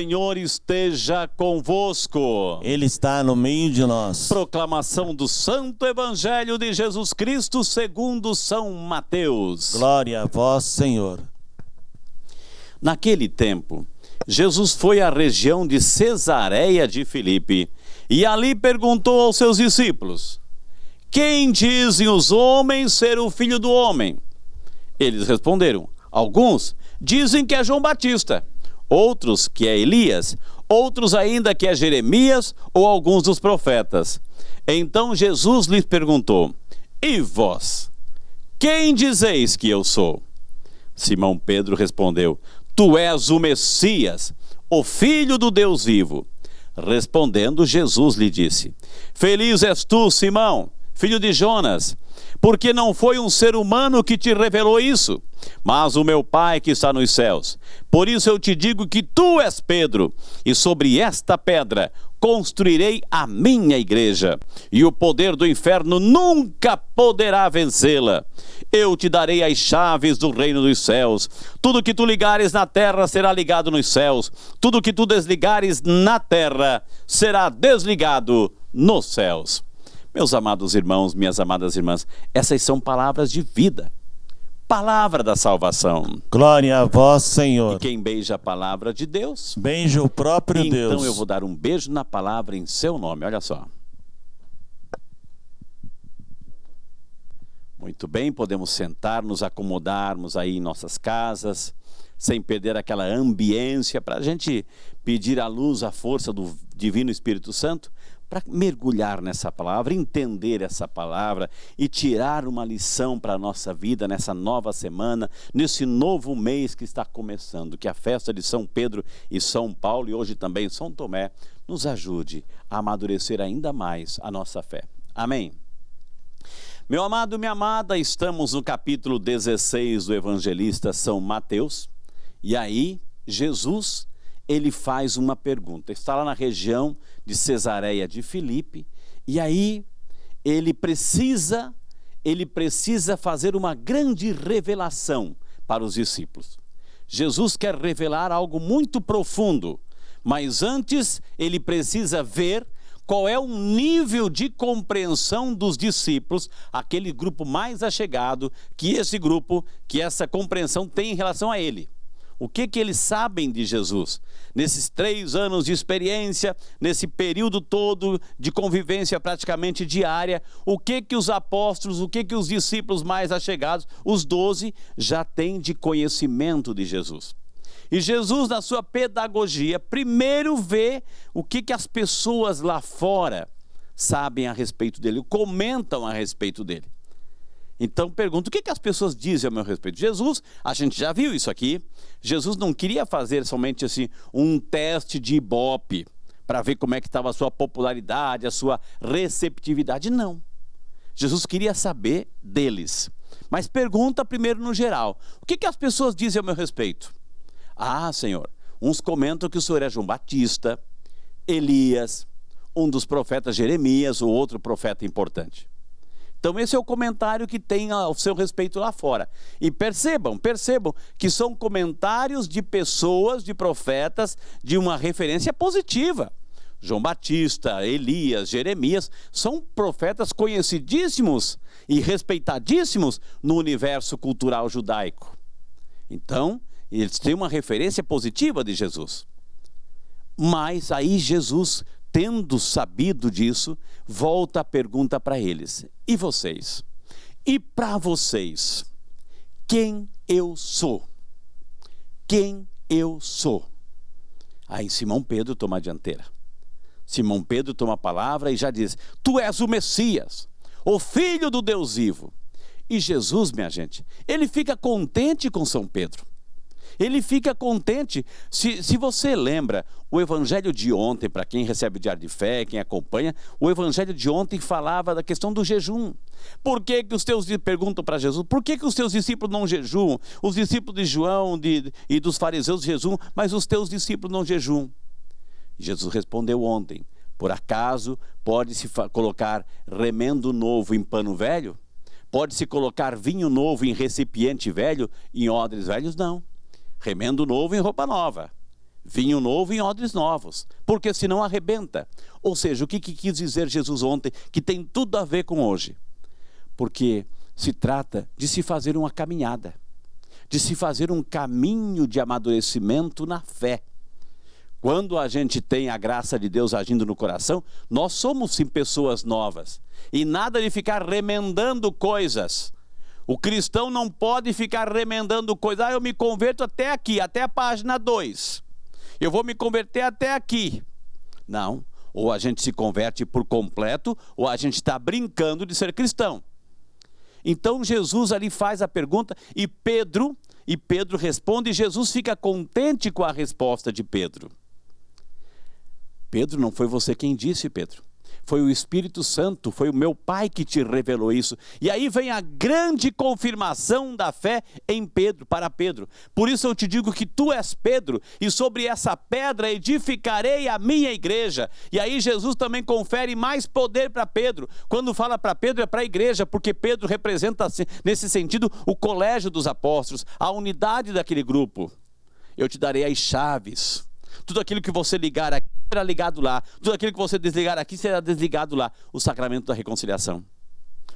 Senhor esteja convosco. Ele está no meio de nós. Proclamação do Santo Evangelho de Jesus Cristo segundo São Mateus. Glória a vós, Senhor. Naquele tempo, Jesus foi à região de Cesareia de Filipe e ali perguntou aos seus discípulos: quem dizem os homens ser o Filho do Homem? Eles responderam: alguns dizem que é João Batista, outros que é Elias, outros ainda que é Jeremias ou alguns dos profetas. Então Jesus lhes perguntou: e vós, quem dizeis que eu sou? Simão Pedro respondeu: tu és o Messias, o Filho do Deus vivo. Respondendo, Jesus lhe disse: feliz és tu, Simão, filho de Jonas, porque não foi um ser humano que te revelou isso, mas o meu Pai que está nos céus. Por isso eu te digo que tu és Pedro, e sobre esta pedra construirei a minha igreja, e o poder do inferno nunca poderá vencê-la. Eu te darei as chaves do reino dos céus. Tudo que tu ligares na terra será ligado nos céus. Tudo que tu desligares na terra será desligado nos céus. Meus amados irmãos, minhas amadas irmãs, essas são palavras de vida. Palavra da salvação. Glória a vós, Senhor. E quem beija a palavra de Deus, beija o próprio Deus. Então eu vou dar um beijo na palavra em seu nome, olha só. Muito bem, podemos sentar, nos acomodarmos aí em nossas casas, sem perder aquela ambiência, para a gente pedir a luz, a força do Divino Espírito Santo, para mergulhar nessa palavra, entender essa palavra e tirar uma lição para a nossa vida nessa nova semana, nesse novo mês que está começando, que a festa de São Pedro e São Paulo e hoje também São Tomé nos ajude a amadurecer ainda mais a nossa fé. Amém? Meu amado, minha amada, estamos no capítulo 16 do evangelista São Mateus, e aí Jesus, ele faz uma pergunta. Está lá na região de Cesareia de Filipe, e aí ele precisa fazer uma grande revelação para os discípulos. Jesus quer revelar algo muito profundo, mas antes ele precisa ver qual é o nível de compreensão dos discípulos, aquele grupo mais achegado, que essa compreensão tem em relação a ele. O que eles sabem de Jesus? Nesses 3 anos de experiência, nesse período todo de convivência praticamente diária, o que os apóstolos, o que os discípulos mais achegados, os 12, já têm de conhecimento de Jesus? E Jesus, na sua pedagogia, primeiro vê o que as pessoas lá fora sabem a respeito dele, comentam a respeito dele. Então pergunta, o que as pessoas dizem a meu respeito? Jesus, a gente já viu isso aqui, Jesus não queria fazer somente assim um teste de Ibope, para ver como é que estava a sua popularidade, a sua receptividade, não. Jesus queria saber deles, mas pergunta primeiro no geral, o que as pessoas dizem a meu respeito? Ah, Senhor, uns comentam que o Senhor é João Batista, Elias, um dos profetas Jeremias, ou outro profeta importante. Então esse é o comentário que tem ao seu respeito lá fora. E percebam que são comentários de pessoas, de profetas, de uma referência positiva. João Batista, Elias, Jeremias, são profetas conhecidíssimos e respeitadíssimos no universo cultural judaico. Então, eles têm uma referência positiva de Jesus. Mas aí Jesus, tendo sabido disso, volta a pergunta para eles: e vocês? E para vocês, quem eu sou? Quem eu sou? Aí Simão Pedro toma a dianteira. Simão Pedro toma a palavra e já diz: tu és o Messias, o Filho do Deus vivo. E Jesus, minha gente, ele fica contente com São Pedro. Ele fica contente. Se você lembra, o evangelho de ontem, para quem recebe o Diário de Fé, quem acompanha, o evangelho de ontem falava da questão do jejum. Por que os teus, perguntam para Jesus, por que os teus discípulos não jejuam? Os discípulos de João e dos fariseus jejuam, mas os teus discípulos não jejuam. Jesus respondeu ontem: por acaso pode-se colocar remendo novo em pano velho? Pode-se colocar vinho novo em recipiente velho, em odres velhos? Não. Remendo novo em roupa nova. Vinho novo em odres novos, porque senão arrebenta. Ou seja, o que quis dizer Jesus ontem, que tem tudo a ver com hoje? Porque se trata de se fazer uma caminhada, de se fazer um caminho de amadurecimento na fé. Quando a gente tem a graça de Deus agindo no coração, nós somos sim pessoas novas. E nada de ficar remendando coisas. O cristão não pode ficar remendando coisas. Eu me converto até aqui, até a página 2. Eu vou me converter até aqui. Não, ou a gente se converte por completo, ou a gente está brincando de ser cristão. Então Jesus ali faz a pergunta e Pedro responde, e Jesus fica contente com a resposta de Pedro. Pedro, não foi você quem disse, Pedro. Foi o Espírito Santo, foi o meu Pai que te revelou isso. E aí vem a grande confirmação da fé em Pedro, para Pedro. Por isso eu te digo que tu és Pedro, e sobre essa pedra edificarei a minha igreja. E aí Jesus também confere mais poder para Pedro. Quando fala para Pedro é para a igreja, porque Pedro representa, nesse sentido, o colégio dos apóstolos, a unidade daquele grupo. Eu te darei as chaves. Tudo aquilo que você ligar aqui será ligado lá. Tudo aquilo que você desligar aqui será desligado lá. O sacramento da reconciliação.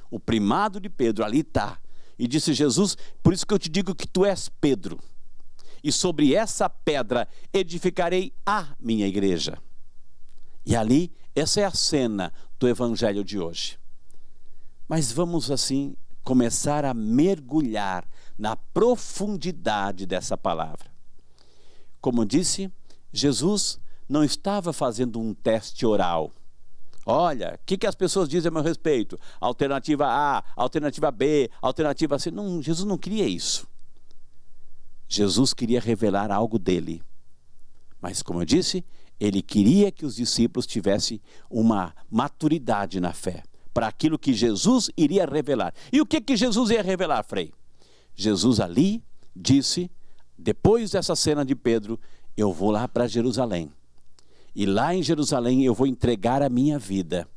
O primado de Pedro ali está. E disse Jesus, por isso que eu te digo que tu és Pedro. E sobre essa pedra edificarei a minha igreja. E ali, essa é a cena do evangelho de hoje. Mas vamos assim começar a mergulhar na profundidade dessa palavra. Como disse, Jesus não estava fazendo um teste oral. Olha, o que as pessoas dizem a meu respeito? Alternativa A, alternativa B, alternativa C. Não, Jesus não queria isso. Jesus queria revelar algo dele. Mas como eu disse, ele queria que os discípulos tivessem uma maturidade na fé, para aquilo que Jesus iria revelar. E o que Jesus ia revelar, Frei? Jesus ali disse, depois dessa cena de Pedro, eu vou lá para Jerusalém. E lá em Jerusalém eu vou entregar a minha vida.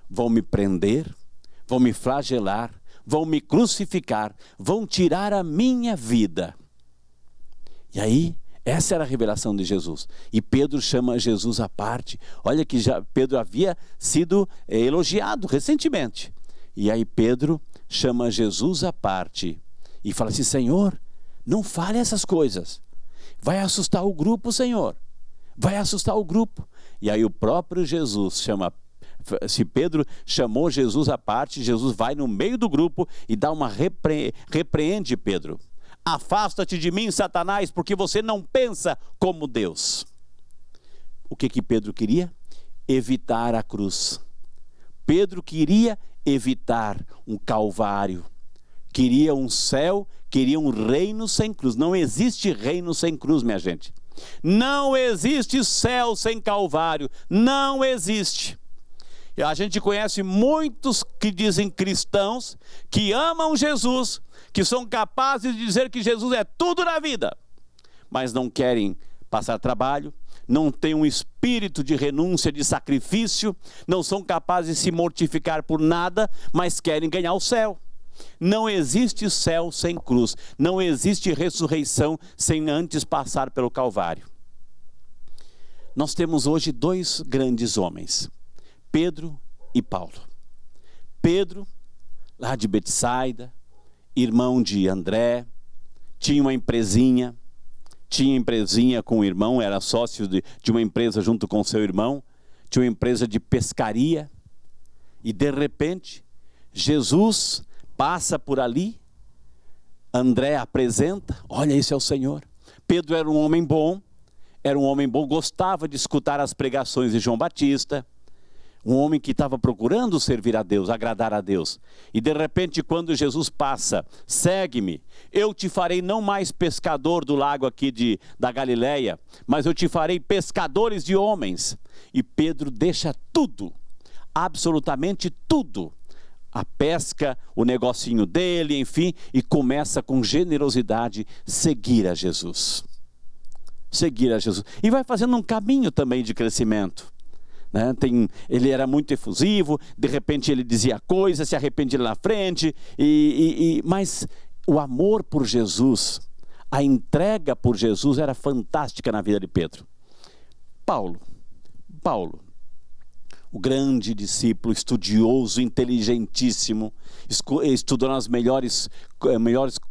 Vão me prender, vão me flagelar, vão me crucificar, vão tirar a minha vida. E aí, essa era a revelação de Jesus. E Pedro chama Jesus à parte. Olha que já Pedro havia sido elogiado recentemente. E aí Pedro chama Jesus à parte e fala assim, Senhor, não fale essas coisas. Vai assustar o grupo, Senhor. Vai assustar o grupo. E aí o próprio Jesus chama, se Pedro chamou Jesus à parte, Jesus vai no meio do grupo e dá uma repreende Pedro. Afasta-te de mim, Satanás, porque você não pensa como Deus. O que Pedro queria? Evitar a cruz. Pedro queria evitar um calvário. Queria um céu, queria um reino sem cruz. Não existe reino sem cruz, minha gente. Não existe céu sem calvário. Não existe. E a gente conhece muitos que dizem cristãos, que amam Jesus, que são capazes de dizer que Jesus é tudo na vida, mas não querem passar trabalho, não têm um espírito de renúncia, de sacrifício, não são capazes de se mortificar por nada, mas querem ganhar o céu. Não existe céu sem cruz, não existe ressurreição sem antes passar pelo Calvário. Nós temos hoje dois grandes homens, Pedro e Paulo. Pedro, lá de Betsaida, irmão de André, tinha uma empresinha com o irmão, era sócio de uma empresa junto com seu irmão, tinha uma empresa de pescaria, e de repente, Jesus passa por ali, André apresenta, olha, esse é o Senhor. Pedro era um homem bom, gostava de escutar as pregações de João Batista, um homem que estava procurando servir a Deus, agradar a Deus. E de repente, quando Jesus passa, segue-me, eu te farei não mais pescador do lago aqui da Galileia, mas eu te farei pescadores de homens. E Pedro deixa tudo, absolutamente tudo, a pesca, o negocinho dele, enfim, e começa com generosidade seguir a Jesus. Seguir a Jesus. E vai fazendo um caminho também de crescimento. Né? Ele era muito efusivo, de repente ele dizia coisas, se arrependia lá na frente, mas o amor por Jesus, A entrega por Jesus era fantástica na vida de Pedro. Paulo, o grande discípulo, estudioso, inteligentíssimo, estudou nos melhores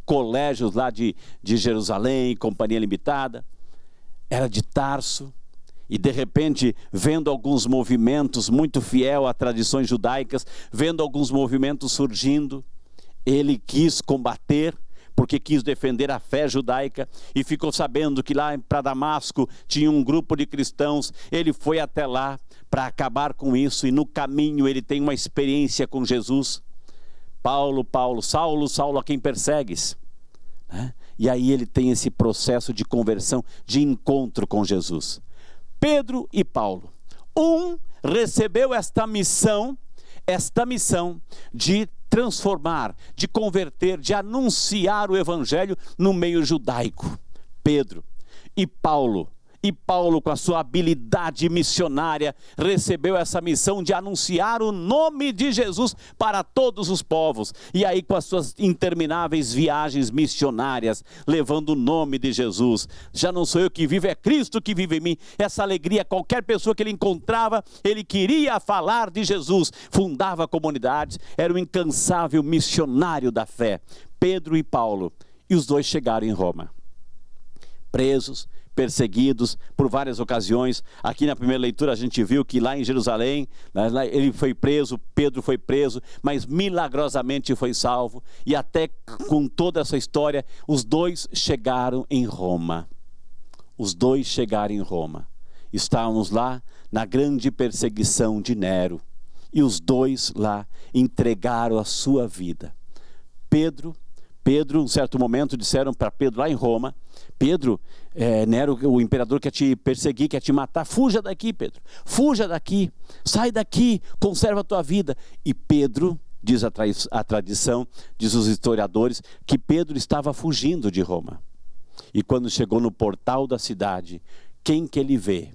colégios lá de Jerusalém, Companhia Limitada, era de Tarso, e de repente, vendo alguns movimentos, muito fiel a tradições judaicas, vendo alguns movimentos surgindo, ele quis combater, porque quis defender a fé judaica, e ficou sabendo que lá para Damasco tinha um grupo de cristãos. Ele foi até lá para acabar com isso, e no caminho ele tem uma experiência com Jesus. Paulo, Saulo, Saulo, a quem persegues? E aí ele tem esse processo de conversão, de encontro com Jesus. Pedro e Paulo, um recebeu esta missão de transformar, de converter, de anunciar o evangelho no meio judaico. Pedro. E Paulo, com a sua habilidade missionária, recebeu essa missão de anunciar o nome de Jesus para todos os povos. E aí, com as suas intermináveis viagens missionárias, levando o nome de Jesus. Já não sou eu que vivo, é Cristo que vive em mim. Essa alegria, qualquer pessoa que ele encontrava, ele queria falar de Jesus. Fundava comunidades, era um incansável missionário da fé. Pedro e Paulo. E os dois chegaram em Roma. Presos, perseguidos por várias ocasiões. Aqui na primeira leitura a gente viu que lá em Jerusalém, ele foi preso, Pedro foi preso, mas milagrosamente foi salvo. E até com toda essa história, os dois chegaram em Roma. Estávamos lá na grande perseguição de Nero. E os dois lá entregaram a sua vida. Pedro, um certo momento disseram para Pedro lá em Roma: Pedro, Nero, o imperador, quer te perseguir, quer te matar. Fuja daqui, Pedro. Fuja daqui. Sai daqui. Conserva a tua vida. E Pedro, diz a tradição, diz os historiadores, que Pedro estava fugindo de Roma. E quando chegou no portal da cidade, quem que ele vê?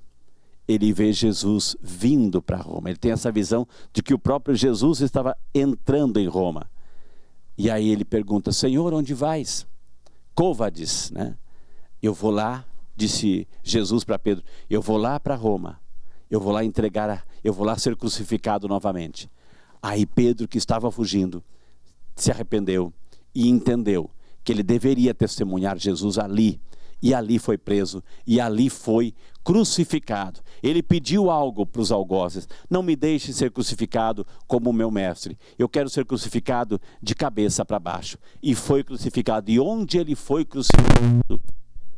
Ele vê Jesus vindo para Roma. Ele tem essa visão de que o próprio Jesus estava entrando em Roma. E aí ele pergunta: Senhor, onde vais? Côvades, né? Eu vou lá, disse Jesus para Pedro, eu vou lá para Roma, eu vou lá ser crucificado novamente. Aí Pedro, que estava fugindo, se arrependeu e entendeu que ele deveria testemunhar Jesus ali. E ali foi preso, e ali foi crucificado. Ele pediu algo para os algozes: não me deixe ser crucificado como o meu mestre, eu quero ser crucificado de cabeça para baixo. E foi crucificado. E onde ele foi crucificado,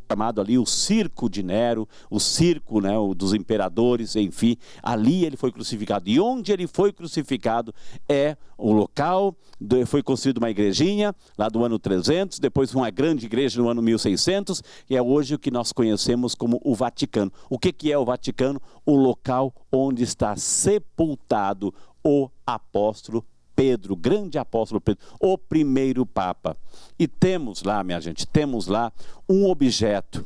chamado ali o circo de Nero, o circo, né, dos imperadores, enfim, ali ele foi crucificado. E onde ele foi crucificado é o local, foi construída uma igrejinha lá do ano 300, depois uma grande igreja no ano 1600, e é hoje o que nós conhecemos como o Vaticano. O que é o Vaticano? O local onde está sepultado o apóstolo Pedro, grande apóstolo Pedro, o primeiro Papa. E temos lá, minha gente, um objeto.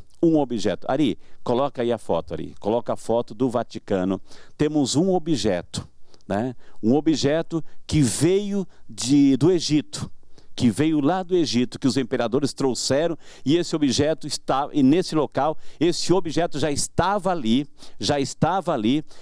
Ari, coloca aí a foto, Ari. Coloca a foto do Vaticano. Temos um objeto, né? Um objeto que veio do Egito. Que veio lá do Egito, que os imperadores trouxeram, e esse objeto está, e nesse local, esse objeto já estava ali,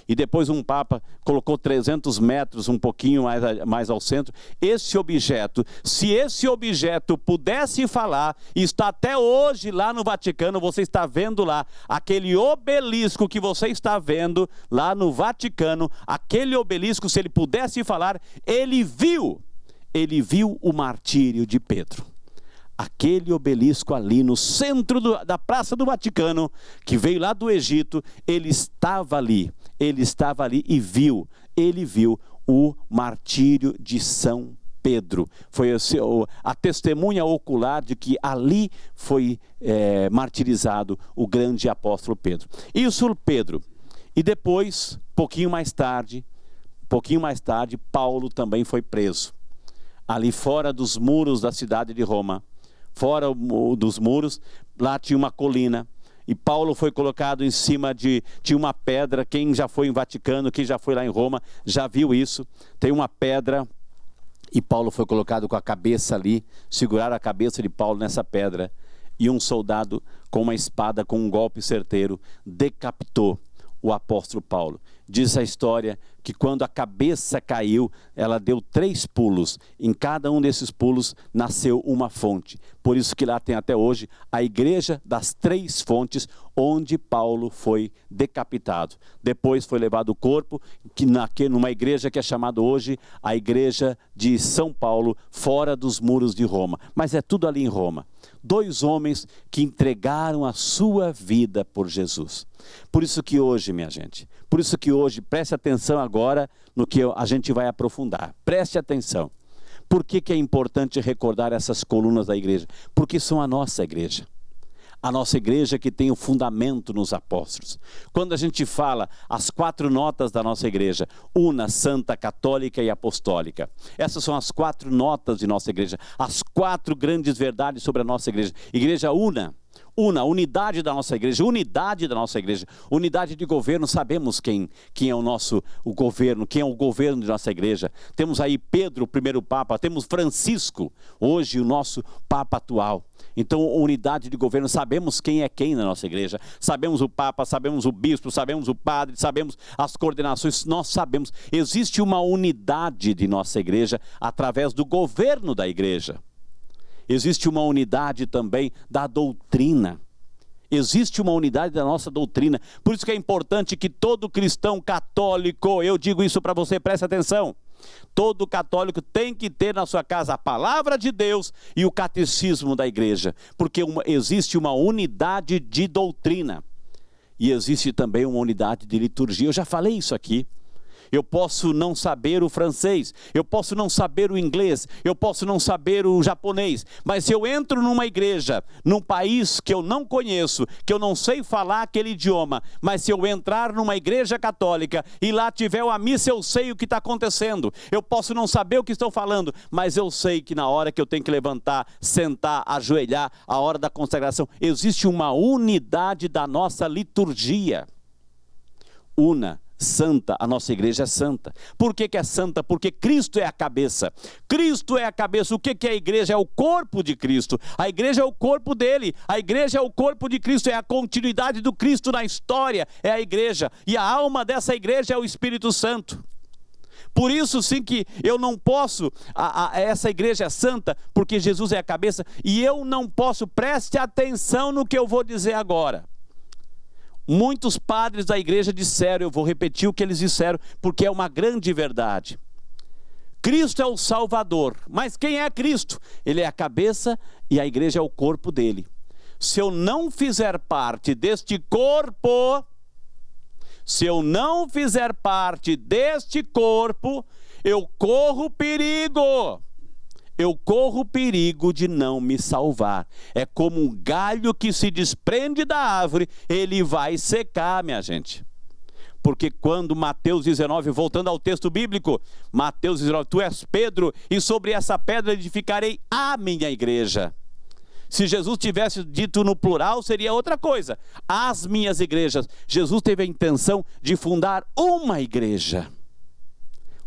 e depois um Papa colocou 300 metros, um pouquinho mais ao centro. Esse objeto, se esse objeto pudesse falar, e está até hoje lá no Vaticano, você está vendo lá, aquele obelisco que você está vendo lá no Vaticano, aquele obelisco, se ele pudesse falar, ele viu o martírio de Pedro. Aquele obelisco ali no centro da Praça do Vaticano, que veio lá do Egito, ele estava ali e ele viu o martírio de São Pedro. Foi a testemunha ocular de que ali foi martirizado o grande apóstolo Pedro. Isso, Pedro. E depois, pouquinho mais tarde, Paulo também foi preso. Ali fora dos muros da cidade de Roma, fora dos muros, lá tinha uma colina, e Paulo foi colocado em cima tinha uma pedra. Quem já foi em Vaticano, quem já foi lá em Roma, já viu isso. Tem uma pedra, e Paulo foi colocado com a cabeça ali, seguraram a cabeça de Paulo nessa pedra. e um soldado com uma espada, com um golpe certeiro, decapitou o apóstolo Paulo. Diz a história que quando a cabeça caiu, ela deu 3 pulos. Em cada um desses pulos nasceu uma fonte. Por isso que lá tem até hoje a igreja das 3 fontes, onde Paulo foi decapitado. Depois foi levado o corpo, numa igreja que é chamada hoje a igreja de São Paulo, fora dos muros de Roma. Mas é tudo ali em Roma. 2 homens que entregaram a sua vida por Jesus. Por isso que hoje, minha gente, preste atenção agora no que a gente vai aprofundar. Preste atenção. Por que é importante recordar essas colunas da igreja? Porque são a nossa igreja. A nossa igreja que tem o fundamento nos apóstolos. Quando a gente fala as 4 notas da nossa igreja, una, santa, católica e apostólica. Essas são as 4 notas de nossa igreja, as 4 grandes verdades sobre a nossa igreja. Igreja una, unidade da nossa igreja, unidade da nossa igreja, unidade de governo. Sabemos quem é o governo, quem é o governo de nossa igreja. Temos aí Pedro, o primeiro Papa, temos Francisco, hoje o nosso Papa atual. Então, unidade de governo, sabemos quem é quem na nossa igreja, sabemos o Papa, sabemos o Bispo, sabemos o Padre, sabemos as coordenações, nós sabemos. Existe uma unidade de nossa igreja através do governo da igreja. Existe uma unidade também da doutrina. Existe uma unidade da nossa doutrina. Por isso que é importante que todo cristão católico, eu digo isso para você, preste atenção. Todo católico tem que ter na sua casa a palavra de Deus e o catecismo da igreja. Porque existe uma unidade de doutrina. E existe também uma unidade de liturgia. Eu já falei isso aqui. Eu posso não saber o francês, eu posso não saber o inglês, eu posso não saber o japonês, mas se eu entro numa igreja, num país que eu não conheço, que eu não sei falar aquele idioma, mas se eu entrar numa igreja católica e lá tiver uma missa, eu sei o que está acontecendo. Eu posso não saber o que estão falando, mas eu sei que na hora que eu tenho que levantar, sentar, ajoelhar, a hora da consagração, existe uma unidade da nossa liturgia. Una. Santa, a nossa igreja é santa. Por que é santa? Porque Cristo é a cabeça. Cristo é a cabeça. O que é a igreja? É o corpo de Cristo. A igreja é o corpo dele. A igreja é o corpo de Cristo. É a continuidade do Cristo na história. É a igreja. E a alma dessa igreja é o Espírito Santo. Por isso sim que eu não posso, essa igreja é santa, porque Jesus é a cabeça. E eu não posso, preste atenção no que eu vou dizer agora. Muitos padres da igreja disseram, eu vou repetir o que eles disseram, porque é uma grande verdade. Cristo é o Salvador, mas quem é Cristo? Ele é a cabeça e a igreja é o corpo dele. Se eu não fizer parte deste corpo, eu corro perigo. Eu corro perigo de não me salvar. É como um galho que se desprende da árvore, ele vai secar, minha gente. Porque quando Mateus 19, voltando ao texto bíblico, Mateus 19, tu és Pedro, e sobre essa pedra edificarei a minha igreja. Se Jesus tivesse dito no plural, seria outra coisa. As minhas igrejas. Jesus teve a intenção de fundar uma igreja.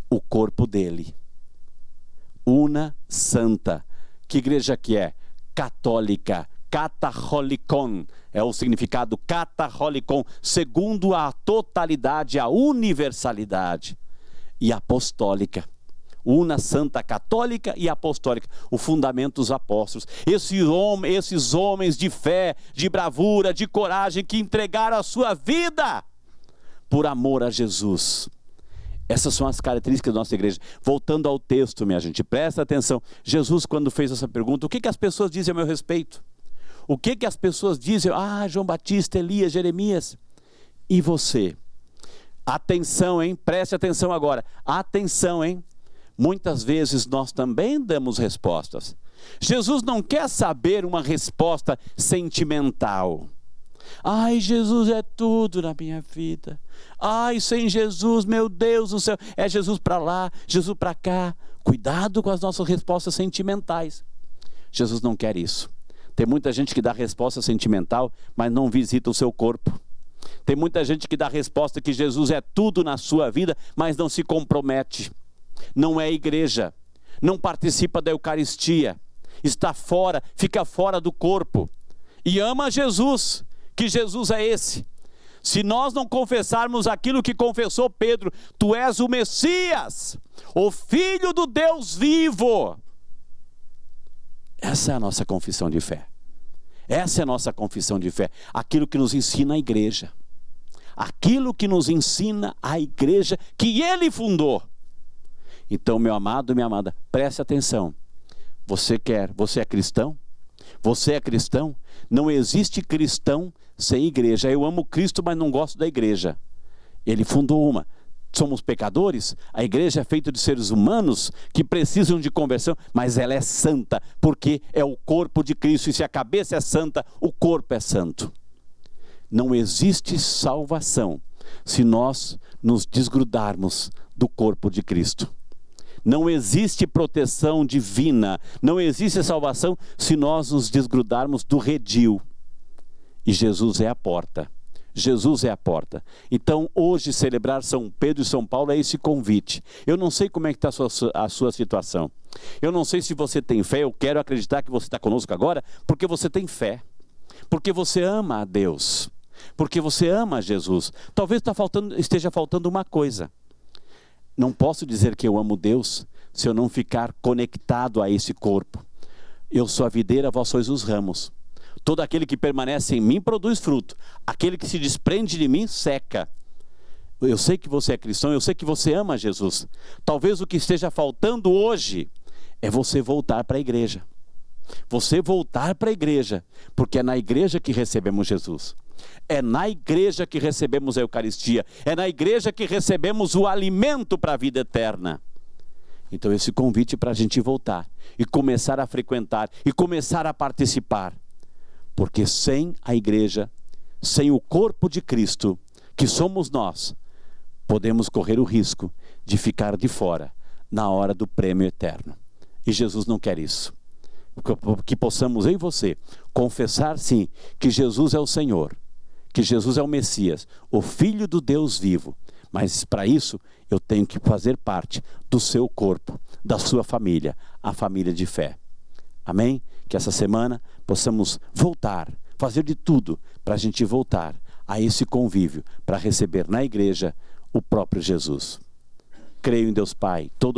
O corpo dele. Una santa. Que igreja que é? Católica. Kataholikon. É o significado kataholikon. Segundo a totalidade, a universalidade. E apostólica. Una santa, católica e apostólica. O fundamento dos apóstolos. Esses homens de fé, de bravura, de coragem, que entregaram a sua vida por amor a Jesus. Essas são as características da nossa igreja. Voltando ao texto, minha gente, presta atenção. Jesus, quando fez essa pergunta, o que as pessoas dizem a meu respeito? O que as pessoas dizem? Ah, João Batista, Elias, Jeremias. E você? Atenção, hein? Preste atenção agora. Atenção, hein? Muitas vezes nós também damos respostas. Jesus não quer saber uma resposta sentimental. Ai, Jesus é tudo na minha vida. Ai, sem Jesus, meu Deus do céu, é Jesus para lá, Jesus para cá. Cuidado com as nossas respostas sentimentais. Jesus não quer isso. Tem muita gente que dá resposta sentimental, mas não visita o seu corpo. Tem muita gente que dá resposta que Jesus é tudo na sua vida, mas não se compromete. Não é igreja, não participa da Eucaristia, está fora, fica fora do corpo. e ama Jesus, que Jesus é esse. Se nós não confessarmos aquilo que confessou Pedro, tu és o Messias, o Filho do Deus vivo. Essa é a nossa confissão de fé. Essa é a nossa confissão de fé. Aquilo que nos ensina a igreja. Aquilo que nos ensina a igreja que ele fundou. Então, meu amado, minha amada, preste atenção. Você é cristão? Você é cristão? Não existe cristão sem igreja. Eu amo Cristo, mas não gosto da igreja. Ele fundou uma. Somos pecadores, a igreja é feita de seres humanos que precisam de conversão, mas ela é santa, porque é o corpo de Cristo, e se a cabeça é santa, o corpo é santo. Não existe salvação se nós nos desgrudarmos do corpo de Cristo. Não existe proteção divina, não existe salvação se nós nos desgrudarmos do redil. E Jesus é a porta. Jesus é a porta. Então, hoje, celebrar São Pedro e São Paulo é esse convite. Eu não sei como é que está a sua situação. Eu não sei se você tem fé. Eu quero acreditar que você está conosco agora, porque você tem fé. Porque você ama a Deus. Porque você ama a Jesus. Talvez esteja faltando uma coisa. Não posso dizer que eu amo Deus se eu não ficar conectado a esse corpo. Eu sou a videira, vós sois os ramos. Todo aquele que permanece em mim produz fruto. Aquele que se desprende de mim seca. Eu sei que você é cristão, eu sei que você ama Jesus. Talvez o que esteja faltando hoje é você voltar para a igreja. Você voltar para a igreja, porque é na igreja que recebemos Jesus. É na igreja que recebemos a Eucaristia. É na igreja que recebemos o alimento para a vida eterna. Então esse convite para a gente voltar e começar a frequentar e começar a participar. Porque sem a igreja, sem o corpo de Cristo, que somos nós, podemos correr o risco de ficar de fora na hora do prêmio eterno. E Jesus não quer isso. Que possamos, eu e você, confessar sim que Jesus é o Senhor, que Jesus é o Messias, o Filho do Deus vivo. Mas para isso eu tenho que fazer parte do seu corpo, da sua família, a família de fé. Amém? Que essa semana possamos voltar, fazer de tudo para a gente voltar a esse convívio, para receber na igreja o próprio Jesus. Creio em Deus Pai, todo